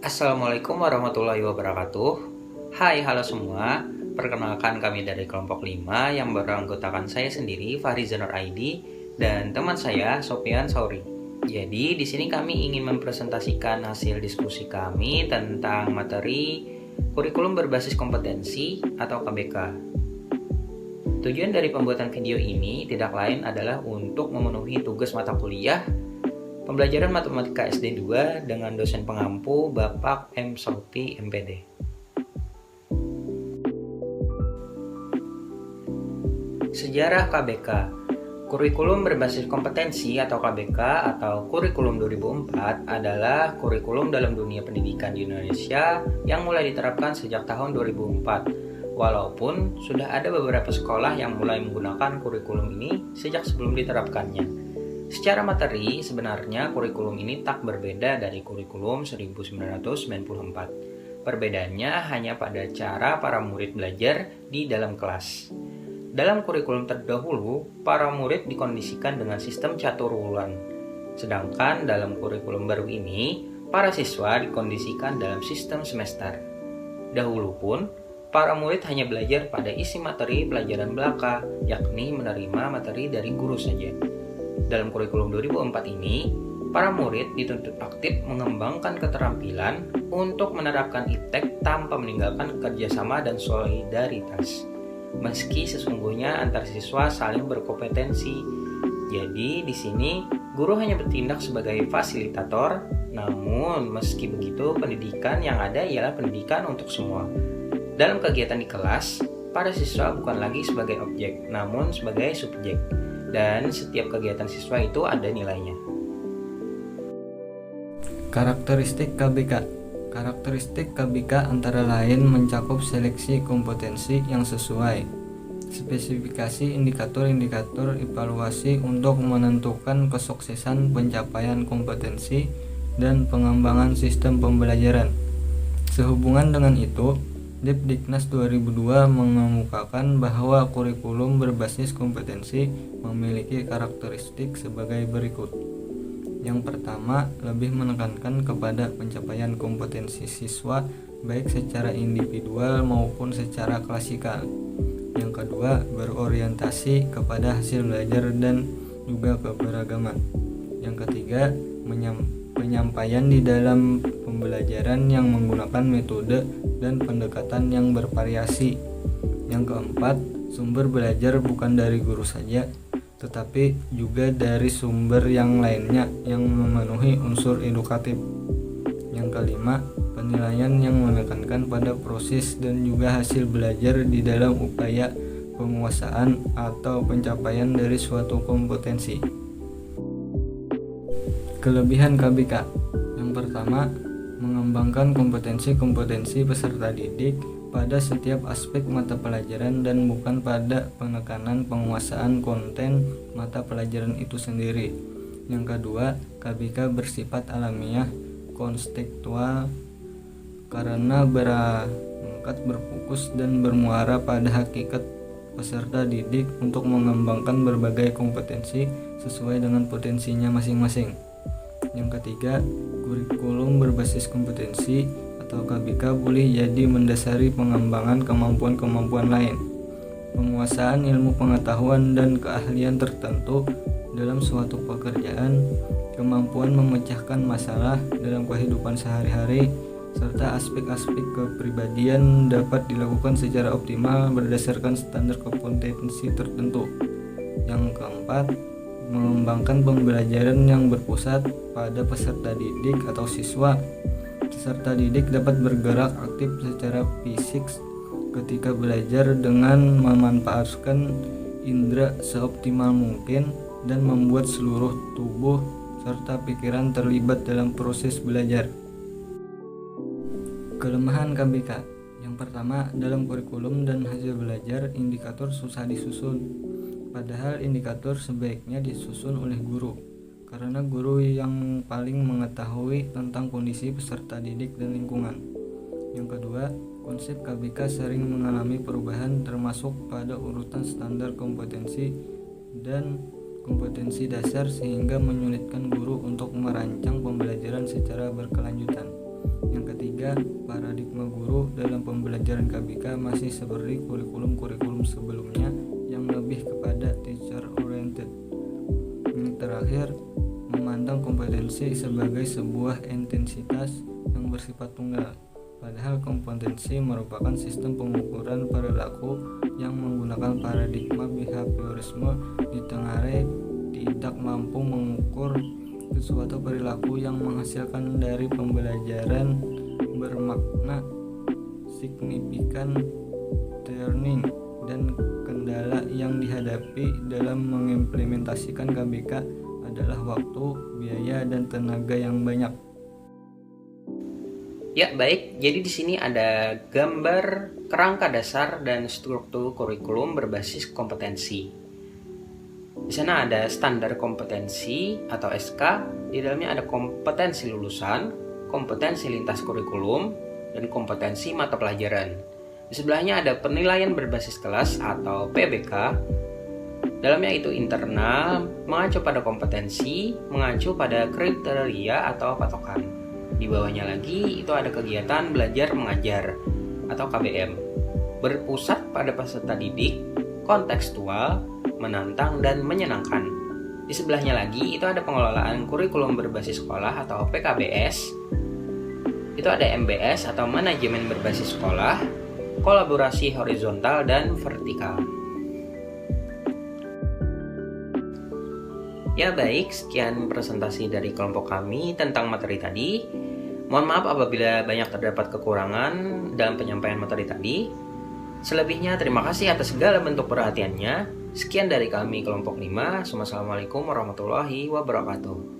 Assalamualaikum warahmatullahi wabarakatuh. Hai, halo semua. Perkenalkan, kami dari kelompok 5 yang beranggotakan saya sendiri, Fahri Zainur ID, dan teman saya, Sofian Sauri. Jadi, di sini kami ingin mempresentasikan hasil diskusi kami tentang materi kurikulum berbasis kompetensi atau KBK. Tujuan dari pembuatan video ini tidak lain adalah untuk memenuhi tugas mata kuliah Pembelajaran Matematika SD 2 dengan dosen pengampu Bapak M. Sauti MPD. Sejarah KBK. Kurikulum berbasis kompetensi atau KBK atau Kurikulum 2004 adalah kurikulum dalam dunia pendidikan di Indonesia yang mulai diterapkan sejak tahun 2004. Walaupun sudah ada beberapa sekolah yang mulai menggunakan kurikulum ini sejak sebelum diterapkannya. Secara materi, sebenarnya kurikulum ini tak berbeda dari kurikulum 1994. Perbedaannya hanya pada cara para murid belajar di dalam kelas. Dalam kurikulum terdahulu, para murid dikondisikan dengan sistem catur wulan. Sedangkan dalam kurikulum baru ini, para siswa dikondisikan dalam sistem semester. Dahulu pun, para murid hanya belajar pada isi materi pelajaran belaka, yakni menerima materi dari guru saja. Dalam kurikulum 2004 ini, para murid dituntut aktif mengembangkan keterampilan untuk menerapkan iptek tanpa meninggalkan kerjasama dan solidaritas. Meski sesungguhnya antar siswa saling berkompetensi. Jadi di sini guru hanya bertindak sebagai fasilitator, namun meski begitu pendidikan yang ada ialah pendidikan untuk semua. Dalam kegiatan di kelas, para siswa bukan lagi sebagai objek, namun sebagai subjek. Dan setiap kegiatan siswa itu ada nilainya. Karakteristik KBK. Karakteristik KBK antara lain mencakup seleksi kompetensi yang sesuai, spesifikasi indikator-indikator evaluasi untuk menentukan kesuksesan pencapaian kompetensi, dan pengembangan sistem pembelajaran. Sehubungan dengan itu, Depdiknas 2002 mengemukakan bahwa kurikulum berbasis kompetensi memiliki karakteristik sebagai berikut. Yang pertama, lebih menekankan kepada pencapaian kompetensi siswa baik secara individual maupun secara klasikal. Yang kedua, berorientasi kepada hasil belajar dan juga keberagaman. Yang ketiga, penyampaian di dalam pembelajaran yang menggunakan metode dan pendekatan yang bervariasi. Yang keempat, sumber belajar bukan dari guru saja, tetapi juga dari sumber yang lainnya yang memenuhi unsur edukatif. Yang kelima, penilaian yang menekankan pada proses dan juga hasil belajar di dalam upaya penguasaan atau pencapaian dari suatu kompetensi. Kelebihan KBK. Yang pertama, mengembangkan kompetensi-kompetensi peserta didik pada setiap aspek mata pelajaran dan bukan pada penekanan penguasaan konten mata pelajaran itu sendiri. Yang kedua, KBK bersifat alamiah, konstekstual karena berangkat berfokus dan bermuara pada hakikat peserta didik untuk mengembangkan berbagai kompetensi sesuai dengan potensinya masing-masing. Yang ketiga, kurikulum berbasis kompetensi atau KBK boleh jadi mendasari pengembangan kemampuan-kemampuan lain, penguasaan ilmu pengetahuan dan keahlian tertentu dalam suatu pekerjaan, kemampuan memecahkan masalah dalam kehidupan sehari-hari, serta aspek-aspek kepribadian dapat dilakukan secara optimal berdasarkan standar kompetensi tertentu. Yang keempat, mengembangkan pembelajaran yang berpusat pada peserta didik atau siswa. Peserta didik dapat bergerak aktif secara fisik ketika belajar dengan memanfaatkan indera seoptimal mungkin dan membuat seluruh tubuh serta pikiran terlibat dalam proses belajar. Kelemahan KBK. Yang pertama, dalam kurikulum dan hasil belajar, indikator susah disusun. Padahal indikator sebaiknya disusun oleh guru, karena guru yang paling mengetahui tentang kondisi peserta didik dan lingkungan. Yang kedua, konsep KBK sering mengalami perubahan termasuk pada urutan standar kompetensi dan kompetensi dasar sehingga menyulitkan guru untuk merancang pembelajaran secara berkelanjutan. Yang ketiga, paradigma guru dalam pembelajaran KBK masih seperti kurikulum-kurikulum sebelumnya yang lebih kepada teacher oriented. Yang terakhir, memandang kompetensi sebagai sebuah entitas yang bersifat tunggal. Padahal kompetensi merupakan sistem pengukuran perilaku yang menggunakan paradigma behaviorisme ditengarai tidak mampu mengukur suatu perilaku yang menghasilkan dari pembelajaran bermakna signifikan learning dan kendala yang dihadapi dalam mengimplementasikan KBK adalah waktu, biaya, dan tenaga yang banyak. Ya, baik. Jadi di sini ada gambar kerangka dasar dan struktur kurikulum berbasis kompetensi. Di sana ada standar kompetensi atau SK, di dalamnya ada kompetensi lulusan, kompetensi lintas kurikulum, dan kompetensi mata pelajaran. Di sebelahnya ada penilaian berbasis kelas atau PBK. Dalamnya itu internal, mengacu pada kompetensi, mengacu pada kriteria atau patokan. Di bawahnya lagi itu ada kegiatan belajar mengajar atau KBM, berpusat pada peserta didik, kontekstual, menantang, dan menyenangkan. Di sebelahnya lagi itu ada pengelolaan kurikulum berbasis sekolah atau PKBS. Itu ada MBS atau manajemen berbasis sekolah, kolaborasi horizontal dan vertikal. Ya baik, sekian presentasi dari kelompok kami tentang materi tadi. Mohon maaf apabila banyak terdapat kekurangan dalam penyampaian materi tadi. Selebihnya terima kasih atas segala bentuk perhatiannya. Sekian dari kami kelompok 5. Wassalamualaikum warahmatullahi wabarakatuh.